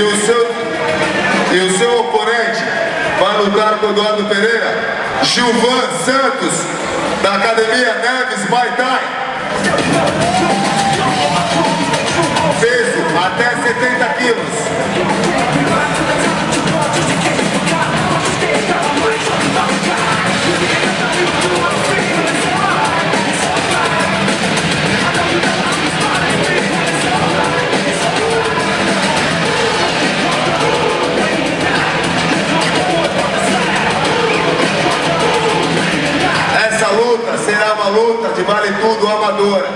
E o seu oponente vai lutar com o Eduardo Pereira, Gilvan Santos, da Academia Neves Muay Thai. Peso até 70 quilos. Essa luta será uma luta de vale tudo amadora.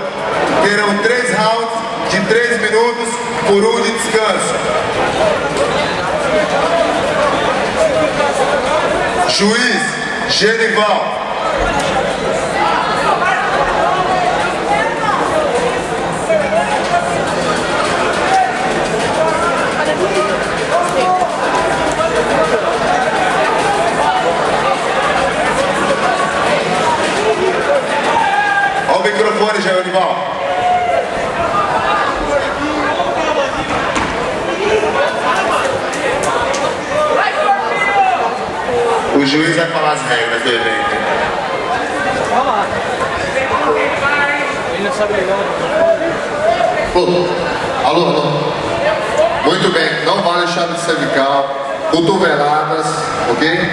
Terão 3 rounds de 3 minutos por 1 de descanso. Juiz Genival. Olha o microfone, Genival. O juiz vai falar as regras do evento. Ele não sabe legal. Alô. Muito bem, não vale chave cervical, cotoveladas, ok?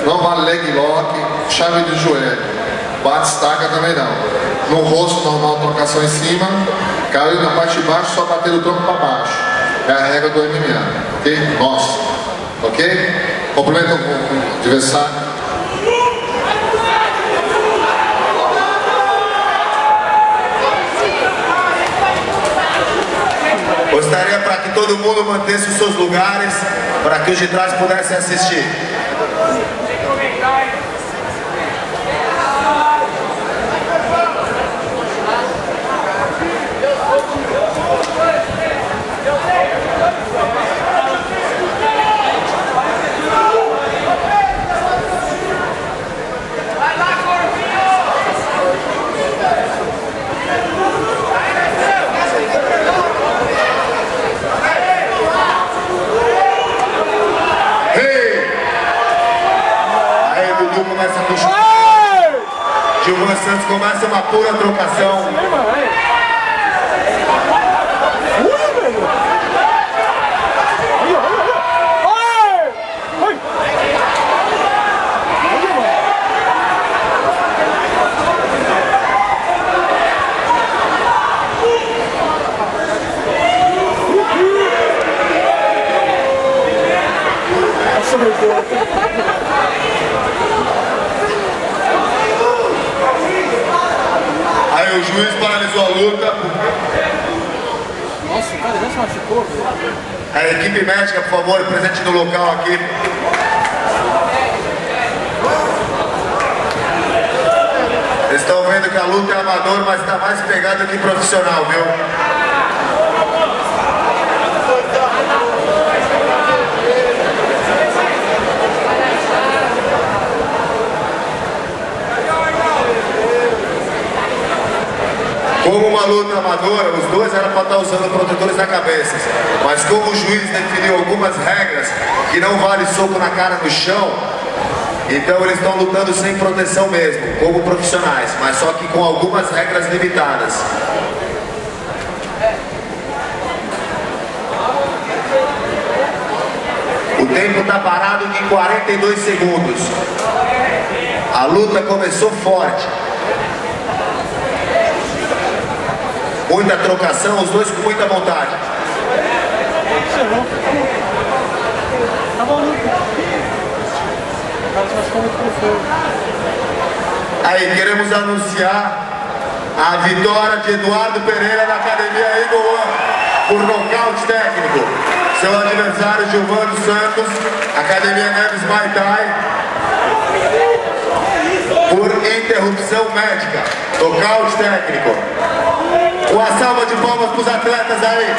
Não vale leg lock, chave de joelho. Bate-estaca também não. No rosto normal, trocação em cima. Caiu na parte de baixo, só bater o tronco para baixo. É a regra do MMA, ok? Nossa, ok? Cumprimento o adversário. Gostaria para que todo mundo mantesse os seus lugares, para que os de trás pudessem assistir. Começa a puxar. Gilvan Santos começa uma pura trocação. Aí o juiz paralisou a luta. Nossa, o cara já se machucou, velho. A equipe médica, por favor, presente no local aqui. Vocês estão vendo que a luta é amador, mas está mais pegada que profissional, viu? Como uma luta amadora, os dois eram para estar usando protetores na cabeça. Mas como o juiz definiu algumas regras que não vale soco na cara no chão, então eles estão lutando sem proteção mesmo, como profissionais, mas só que com algumas regras limitadas. O tempo está parado em 42 segundos. A luta começou forte. Muita trocação, os dois com muita vontade. Aí, queremos anunciar a vitória de Eduardo Pereira da Academia Eagle One por nocaute técnico. Seu adversário Gilvan Santos, Academia Neves Muay Thai, por interrupção médica, nocaute técnico. Uma salva de palmas para os atletas aí.